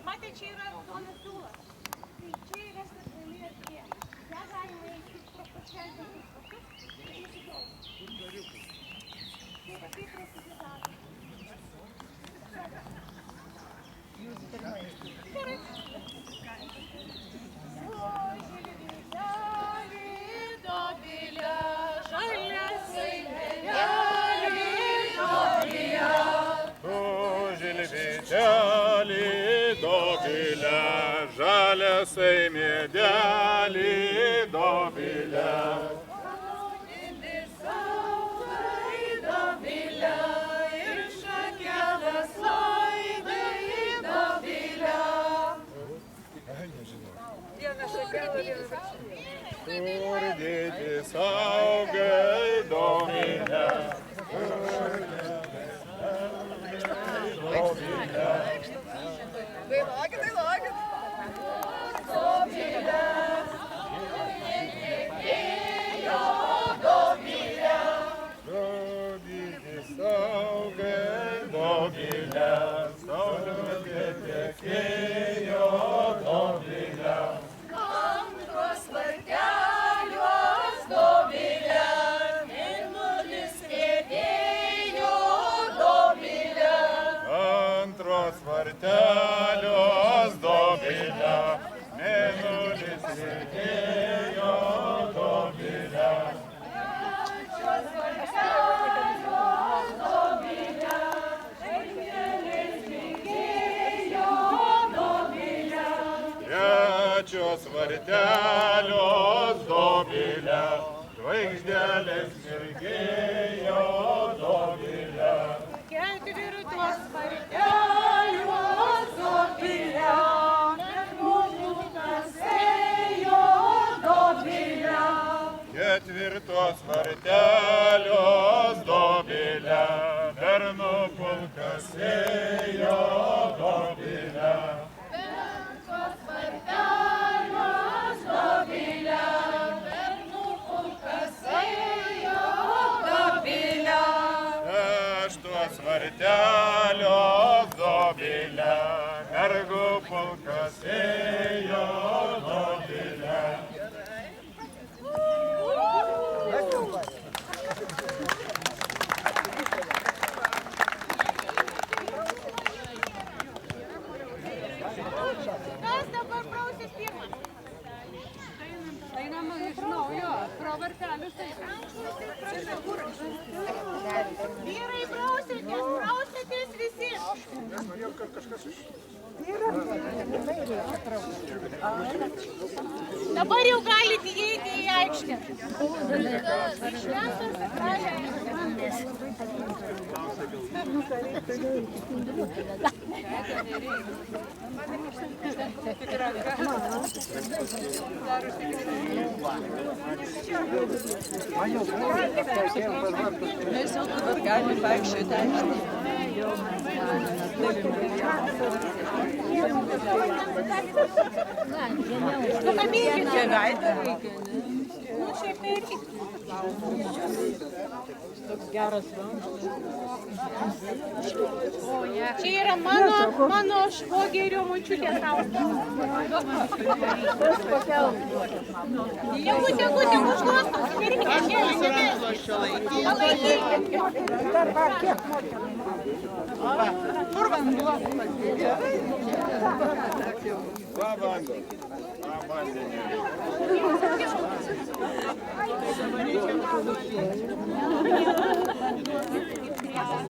Matė, čia yra raudonas siūlas. Tai čia yra speciali erdvė. Ją galima eiti pašelti visus pasus ir įsiklausyti. Tai va taip prasidėdavo. Jūs pirmai. Gerai. Žaliasai medelį Dovilė. Dovilė ir šakeles laidai Dovilė. Vieną šakelą Kur dėtis augai Dovilė. Vartelios Dovilė, mėnulis riedėjo Dovilė. Trečios vartelios Dovilė, žvaigždėmis mirgėjo Dovilė. Trečios vartelios Dovilė, žvaigždėmis mirgėjo Dovilė. Ketvirtos vartelios Dovilė, berniukas ėjo Dovilė. Ketvirtos vartelios Dovilė, bernų pulkas ėjo Dovilė. Penktos vartelios Dovilė, bernų pulkas ėjo Dovilė. Šeštos vartelios Dovilė, mergų pulkas ėjo Dovilė. Kas dabar brausis pirmas? Einam iš naujo, pro vartelius einam. Vyrai prausitės visi. Dabar jau galite įeiti į aikštę. Šventas sakralė. Mes jau dabar galim vaikščioti aikštėje. Nukabėkit. Čia veidą reikia, ne? Nu, šiaip tai irgi. Toks geras vandas. Čia yra mano švogerio močiutės naustas. Tegu, užduotas. Pirkite, palaikykit. Kur vanduo? Va vandos. Va vandenė.